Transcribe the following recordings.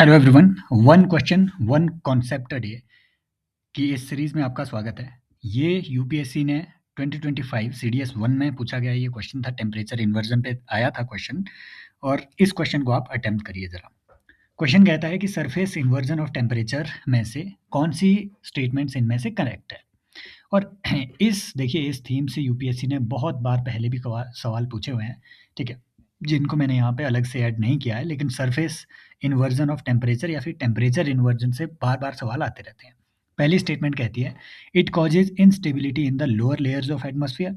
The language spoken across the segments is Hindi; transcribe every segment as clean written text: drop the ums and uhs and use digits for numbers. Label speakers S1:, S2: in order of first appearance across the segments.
S1: Hello everyone, one question one concept a day की इस सीरीज में आपका स्वागत है। ये यूपीएससी ने 2025 सीडीएस 1 में पूछा गया ये क्वेश्चन था। टेम्परेचर इन्वर्जन पे आया था क्वेश्चन, और इस क्वेश्चन को आप अटेम्प्ट करिए ज़रा। क्वेश्चन कहता है कि सरफेस इन्वर्जन ऑफ टेम्परेचर में से कौन सी स्टेटमेंट्स इनमें से करेक्ट है। और इस थीम से यूपीएससी ने बहुत बार पहले भी सवाल पूछे हुए हैं, ठीक है, जिनको मैंने यहाँ पे अलग से ऐड नहीं किया है, लेकिन सरफेस इन्वर्जन ऑफ टेम्परेचर या फिर टेम्परेचर इन्वर्जन से बार बार सवाल आते रहते हैं। पहली स्टेटमेंट कहती है it causes instability in the lower layers of atmosphere.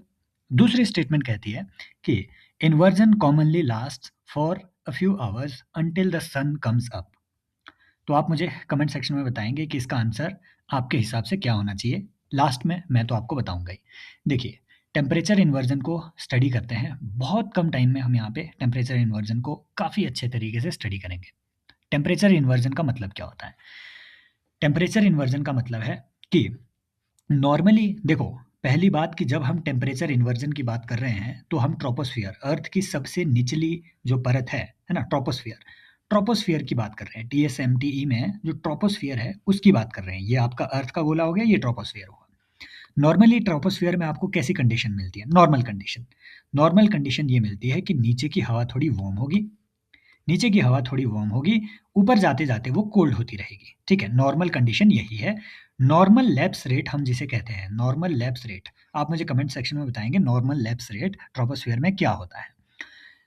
S1: दूसरी स्टेटमेंट कहती है कि inversion commonly last for a few hours until the sun comes up. तो आप मुझे कमेंट सेक्शन में बताएंगे कि इसका आंसर आपके हिसाब से क्या होना चाहिए। लास्ट में मैं तो आपको बताऊंगा ही। देखिए, टेम्परेचर इन्वर्जन को स्टडी करते हैं, बहुत कम टाइम में हम यहाँ पे टेम्परेचर इन्वर्जन को काफ़ी अच्छे तरीके से स्टडी करेंगे। टेम्परेचर इन्वर्जन का मतलब क्या होता है? टेम्परेचर इन्वर्जन का मतलब है कि नॉर्मली देखो, पहली बात कि जब हम टेम्परेचर इन्वर्जन की बात कर रहे हैं तो हम ट्रोपोस्फियर, अर्थ की सबसे निचली जो परत है ना, ट्रोपोस्फियर, ट्रोपोस्फियर की बात कर रहे हैं। टीएसएमटीई में जो ट्रोपोस्फियर है उसकी बात कर रहे हैं। ये आपका अर्थ का गोला हो गया, ये ट्रोपोस्फियर हुआ। नॉर्मली ट्रोपोस्फियर में आपको कैसी कंडीशन मिलती है? Normal condition. नॉर्मल कंडीशन ये मिलती है कि नीचे की हवा थोड़ी वार्म होगी, नीचे की हवा थोड़ी वार्म होगी, ऊपर जाते-जाते वो कोल्ड होती रहेगी, ठीक है? नॉर्मल कंडीशन यही है। नॉर्मल लैप्स रेट हम जिसे कहते हैं, नॉर्मल लैप्स रेट, आप मुझे कमेंट सेक्शन में बताएँगे नॉर्मल लैप्स रेट ट्रोपोस्फियर में क्या होता है?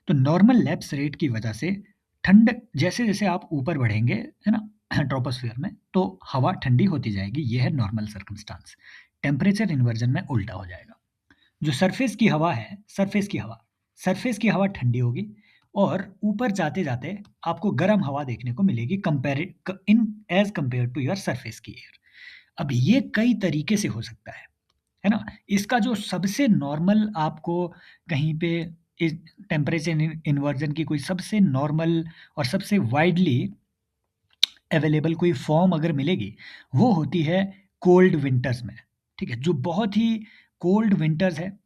S1: तो नॉर्मल लैप्स रेट की वजह से ठंड जैसे-जैसे आप ऊपर बढ़ेंगे, है ना? ट्रोपोस्फियर में, तो हवा ठंडी होती जाएगी, ये है नॉर्मल सर्कमस्टांस। टेम्परेचर इन्वर्जन में उल्टा हो जाएगा। जो सरफेस की हवा है, सरफेस की हवा ठंडी होगी और ऊपर जाते-जाते आपको गर्म हवा देखने को मिलेगी as compare to your surface की एयर। अब ये कई तरीके से हो सकता है ना? इसका जो सबसे नॉर्मल आपको कहीं पे इस टेम्परेचर इन्वर्जन की कोई सबसे नॉर्मल और सबसे वाइडली अवेलेबल कोई फॉर्म अगर मिलेगी, वो होती है कोल्ड विंटर्स में, ठीक है? जो बहुत ही कोल्ड विंटर्स है,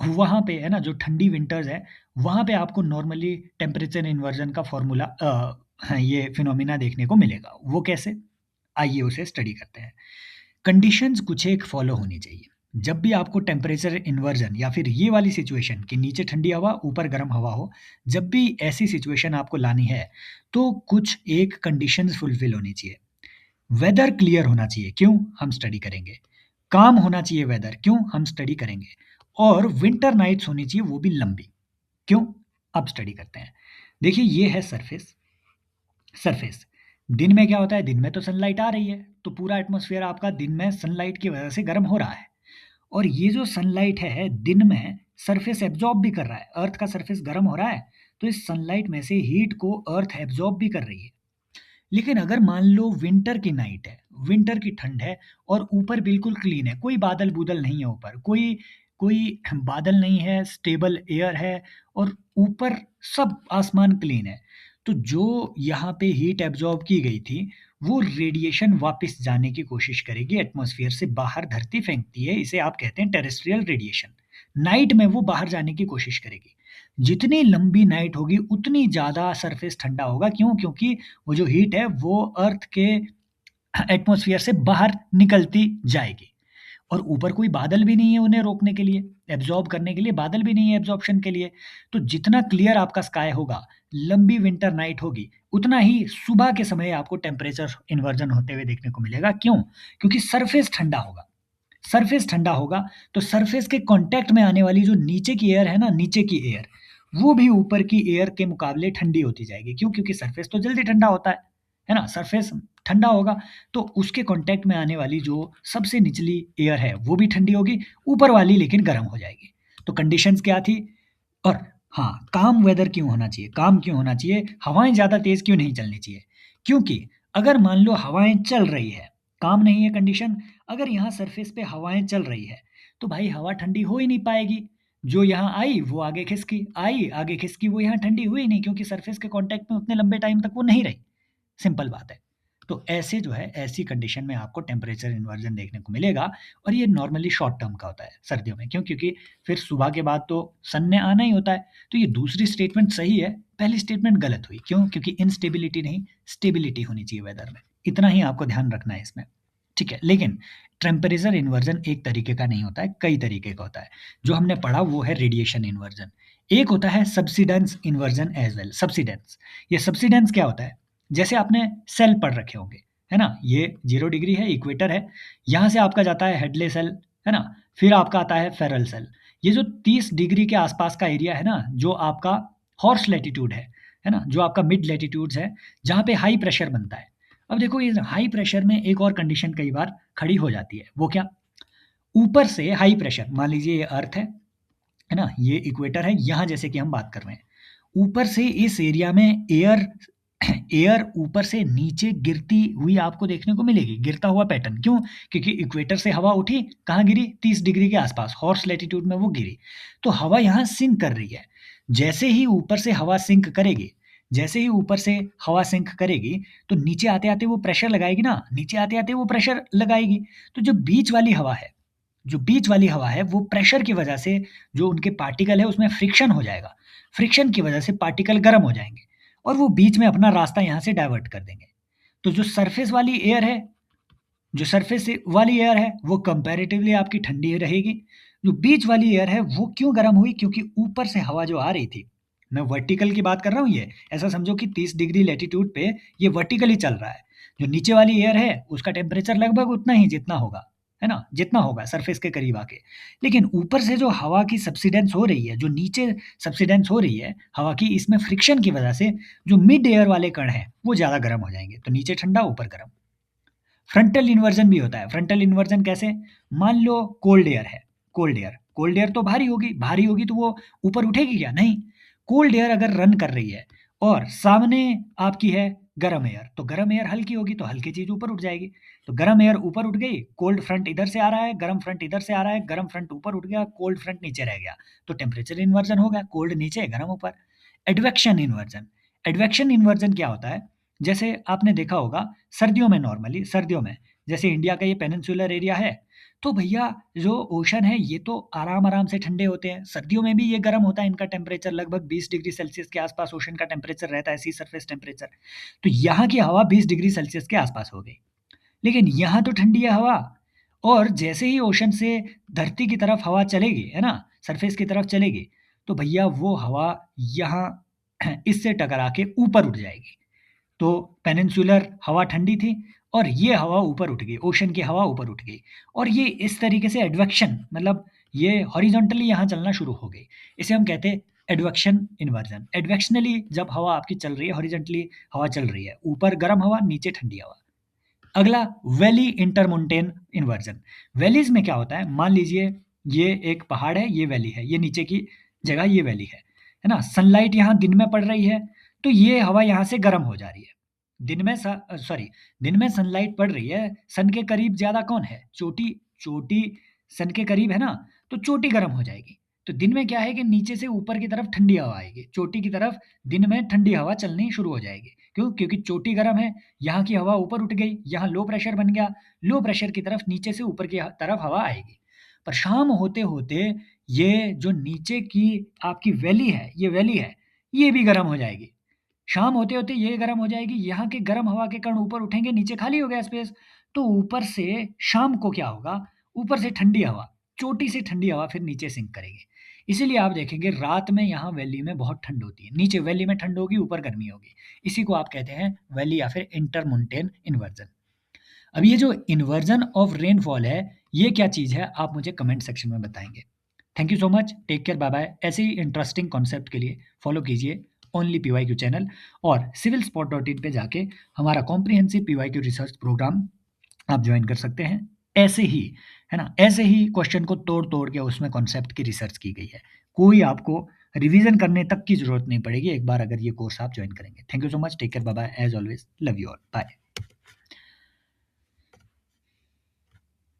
S1: वहाँ पे है ना, जो ठंडी विंटर्स है, वहाँ पे आपको नॉर्मली टेम्परेचर इन्वर्जन का फ़ॉर्मूला हाँ, ये फिनोमिना देखने को मिलेगा। वो कैसे? आइए उसे स्टडी करते हैं। कंडीशंस कुछ एक फ़ॉलो होनी चाहिए। जब भी आपको टेम्परेचर इन्वर्जन या फिर ये वाली सिचुएशन कि नीचे ठंडी हवा, ऊपर गर्म हवा हो, जब भी ऐसी सिचुएशन आपको लानी है, तो कुछ एक कंडीशंस फुलफ़िल होनी चाहिए। वेदर क्लियर होना चाहिए, क्यों? हम स्टडी करेंगे। काम होना चाहिए वेदर, क्यों? हम स्टडी करेंगे। और विंटर नाइट्स होनी चाहिए, वो भी लंबी, क्यों? अब स्टडी करते हैं। देखिए, ये है सरफेस। सरफेस दिन में क्या होता है? दिन में तो सनलाइट आ रही है, तो पूरा एटमॉस्फेयर आपका दिन में सनलाइट की वजह से गर्म हो रहा है। और ये जो सनलाइट है दिन में सरफेस एब्जॉर्ब भी कर रहा है। अर्थ का सरफेस गर्म हो रहा है, तो इस सनलाइट में से हीट को अर्थ एब्जॉर्ब भी कर रही है। लेकिन अगर मान लो विंटर की नाइट है, विंटर की ठंड है और ऊपर बिल्कुल क्लीन है, कोई बादल-बूदल नहीं है ऊपर, कोई कोई बादल नहीं है, स्टेबल एयर है और ऊपर सब आसमान क्लीन है। तो जो यहाँ पे हीट एब्ज़ॉर्ब की गई थी, वो रेडिएशन वापस जाने की कोशिश करेगी, एटमॉस्फेयर से बाहर धरती फेंकती है, इसे आप कहते हैं टेरेस्ट्रियल रेडिएशन। नाइट में वो बाहर जाने की कोशिश करेगी। जितनी लंबी नाइट होगी, उतनी ज़्यादा सरफेस ठंडा होगा, क्यों? क्योंकि वो जो हीट है वो अर्थ के एटमॉस्फेयर से बाहर निकलती जाएगी। और ऊपर कोई बादल भी नहीं है उन्हें रोकने के लिए, एब्ज़ॉर्ब करने के लिए बादल भी नहीं है एब्ज़ॉर्प्शन के लिए। तो जितना क्लियर आपका स्काई होगा, लंबी विंटर नाइट होगी, उतना ही सुबह के समय आपको टेम्परेचर इन्वर्जन होते हुए देखने को मिलेगा। क्यों? क्योंकि सरफेस ठंडा होगा। सरफेस ठंडा होगा, तो सरफेस के कॉन्टैक्ट में आने वाली जो नीचे की एयर है ना, नीचे की एयर, वो भी ऊपर की एयर के मुकाबले ठंडी होती जाएगी। क्यों? क्योंकि सरफेस तो जल्दी ठंडा होता है ना? सरफेस ठंडा होगा, तो उसके कॉन्टैक्ट में आने वाली जो सबसे निचली एयर है, वो भी ठंडी होगी, ऊपर वाली लेकिन गर्म हो जाएगी। तो कंडीशंस क्या थी? और हाँ, काम वेदर क्यों होना चाहिए? काम क्यों होना चाहिए? हवाएँ ज़्यादा तेज़ क्यों नहीं चलनी चाहिए? क्योंकि अगर मान लो हवाएँ चल रही है, काम नहीं है कंडीशन, अगर यहाँ सरफेस पे हवाएँ चल रही है, तो भाई हवा ठंडी हो ही नहीं पाएगी। जो यहाँ आई वो आगे खिसकी, आई आगे खिसकी, वो यहाँ ठंडी हुई नहीं, क्योंकि सरफेस के कॉन्टैक्ट में उतने लंबे टाइम तक वो नहीं रही। सिंपल बात है। तो ऐसे जो है ऐसी कंडीशन में आपको टेम्परेचर इन्वर्जन देखने को मिलेगा और ये नॉर्मली शॉर्ट टर्म का होता है सर्दियों में। क्यों? क्योंकि फिर सुबह के बाद तो सन ने आना ही होता है। तो ये दूसरी स्टेटमेंट सही है, पहली स्टेटमेंट गलत हुई। क्यों? क्योंकि इनस्टेबिलिटी नहीं, स्टेबिलिटी होनी चाहिए वेदर में। इतना ही आपको ध्यान रखना है इसमें, ठीक है? लेकिन टेम्परेचर इन्वर्जन एक तरीके का नहीं होता है, कई तरीके का होता है। जो हमने पढ़ा वो है रेडिएशन इन्वर्जन। एक होता है subsidence inversion as well. Subsidence, ये सब्सिडेंस क्या होता है? जैसे आपने सेल पढ़ रखे होंगे, है ना? ये 0 डिग्री है, इक्वेटर है, यहाँ से आपका जाता है हेडले सेल, है ना? फिर आपका आता है फेरल सेल। ये जो 30 डिग्री के आसपास का एरिया है ना, जो आपका हॉर्स लैटिट्यूड है ना? जो आपका मिड लैटिट्यूड्स है, जहाँ पे हाई प्रेशर बनता है। अब देखो इस हाई प्रेशर में एक और कंडीशन कई बार खड़ी हो जाती है, वो क्या? ऊपर से हाई प्रेशर, मान लीजिए ये अर्थ है ना? ये इक्वेटर है, यहाँ जैसे कि हम बात कर रहे हैं। ऊपर से इस एरिया में एयर एयर ऊपर से नीचे गिरती हुई आपको देखने को मिलेगी, गिरता हुआ पैटर्न। क्यों? क्योंकि इक्वेटर से हवा उठी, कहाँ गिरी? 30 डिग्री के आसपास, हॉर्स लैटिट्यूड में वो गिरी। तो हवा यहाँ सिंक कर रही है। जैसे ही ऊपर से हवा सिंक करेगी, जैसे ही ऊपर से हवा सिंक करेगी, तो नीचे आते-आते वो प्रेशर लगाएगी ना, नीचे आते-आते वो प्रेशर लगाएगी। तो जो बीच वाली हवा है, जो बीच वाली हवा है, वो प्रेशर की वजह से जो उनके पार्टिकल है उसमें फ्रिक्शन हो जाएगा। फ्रिक्शन की वजह से पार्टिकल गर्म हो जाएँगे और वो बीच में अपना रास्ता यहाँ से डाइवर्ट कर देंगे। तो जो सरफेस वाली एयर है, जो सरफेस से वाली एयर है, वो कंपैरेटिवली आपकी ठंडी रहेगी। जो बीच वाली एयर है, वो क्यों गर्म हुई? क्योंकि ऊपर से हवा जो आ रही थी, मैं वर्टिकल की बात कर रहा हूँ ये, ऐसा समझो कि 30 डिग्री लैटिट्यूड पे ये वर्टिकली चल रहा है। जो नीचे वाली एयर है, उसका टेम्परेचर लगभग उतना ही जितना होगा, है ना? जितना होगा सरफेस के करीब आके। लेकिन ऊपर से जो हवा की सब्सिडेंस हो रही है, जो नीचे सब्सिडेंस हो रही है हवा की, इसमें फ्रिक्शन की वजह से जो मिड एयर वाले कण हैं, वो ज़्यादा गर्म हो जाएँगे। तो नीचे ठंडा, ऊपर गर्म। फ्रंटल इन्वर्जन भी होता है। फ्रंटल इन्वर्जन कैसे? मान लो कोल्ड एयर है, कोल्ड एयर तो भारी होगी तो वो ऊपर उठेगी क्या? नहीं। कोल्ड एयर अगर रन कर रही है और सामने आपकी है गरम एयर, तो गरम एयर हल्की होगी तो हल्की चीज़ ऊपर उठ जाएगी। तो गरम एयर ऊपर उठ गई, कोल्ड फ्रंट इधर से आ रहा है, गरम फ्रंट इधर से आ रहा है, गरम फ्रंट ऊपर उठ गया, कोल्ड फ्रंट नीचे रह गया। तो टेम्परेचर इन्वर्जन हो गया, कोल्ड नीचे, गरम ऊपर। एडवेक्शन इन्वर्जन, एडवेक्शन इन्वर्जन क्या होता है? जैसे आपने देखा होगा सर्दियों में, नॉर्मली सर्दियों में, जैसे इंडिया का ये पेनिनसुलर एरिया है, तो भैया जो ओशन है ये तो आराम-आराम से ठंडे होते हैं। सर्दियों में भी ये गर्म होता है, इनका टेम्परेचर लगभग 20 डिग्री सेल्सियस के आसपास ओशन का टेम्परेचर रहता है, सी सरफेस टेम्परेचर। तो यहाँ की हवा 20 डिग्री सेल्सियस के आसपास हो गई। लेकिन यहाँ तो ठंडी है हवा, और जैसे ही ओशन से धरती की तरफ हवा चलेगी, है ना? सरफेस की तरफ चलेगी, तो भैया वो हवा यहाँ इससे टकरा के ऊपर उठ जाएगी। तो पेनिनसुलर हवा ठंडी थी और ये हवा ऊपर उठ गई, ओशन की हवा ऊपर उठ गई और ये इस तरीके से एडवेक्शन, मतलब ये हॉरिजॉन्टली यहाँ चलना शुरू हो गई। इसे हम कहते हैं एडवेक्शन इन्वर्जन। एडवेक्शनली जब हवा आपकी चल रही है, हॉरिजॉन्टली हवा चल रही है, ऊपर गर्म हवा, नीचे ठंडी हवा। अगला वैली इंटरमोंटेन इन्वर्जन। वैलीज़ में क्या होता है? मान लीजिए ये एक पहाड़ है, ये वैली है, ये नीचे की जगह ये वैली है ना? सनलाइट यहाँ दिन में पड़ रही है, तो ये हवा यहाँ से गर्म हो जा रही है। दिन में सनलाइट पड़ रही है, सन के करीब ज़्यादा कौन है? चोटी, चोटी सन के करीब है ना, तो चोटी गर्म हो जाएगी। तो दिन में क्या है कि नीचे से ऊपर की तरफ ठंडी हवा आएगी, चोटी की तरफ दिन में ठंडी हवा चलनी शुरू हो जाएगी। क्यों? क्योंकि चोटी गर्म है, यहाँ की हवा ऊपर उठ गई, यहाँ लो प्रेशर बन गया, लो प्रेशर की तरफ नीचे से ऊपर की तरफ हवा आएगी। पर शाम होते-होते ये जो नीचे की आपकी वैली है, ये भी गर्म हो जाएगी। शाम होते-होते ये गर्म हो जाएगी, यहाँ के गर्म हवा के कण ऊपर उठेंगे, नीचे खाली हो गया स्पेस, तो ऊपर से शाम को क्या होगा? ऊपर से ठंडी हवा, चोटी से ठंडी हवा फिर नीचे सिंक करेगी। इसीलिए आप देखेंगे रात में यहाँ वैली में बहुत ठंड होती है, नीचे वैली में ठंड होगी, ऊपर गर्मी होगी। इसी को आप कहते हैं वैली या फिर इंटरमोंटेन इन्वर्जन। अब ये जो इन्वर्जन ऑफ रेनफॉल है, ये क्या चीज़ है? आप मुझे कमेंट सेक्शन में बताएँगे। Thank you so much, take care, bye bye. ऐसे ही इंटरेस्टिंग कॉन्सेप्ट के लिए फॉलो कीजिए ओनली पीवाईक्यू चैनल और civilspot.in पे जाके हमारा कॉम्प्रिहेंसिव पीवाईक्यू रिसर्च प्रोग्राम आप जॉइन कर सकते हैं। ऐसे ही, है ना? ऐसे ही क्वेश्चन को तोड़-तोड़ के उसमें कॉन्सेप्ट की रिसर्च की गई है। कोई आपको रिवीजन करने तक की ज़रूरत नहीं पड़ेगी एक बार अगर ये कोर्स आप जॉइन करेंगे। Thank you so much, take care, bye bye. As always love you all, bye.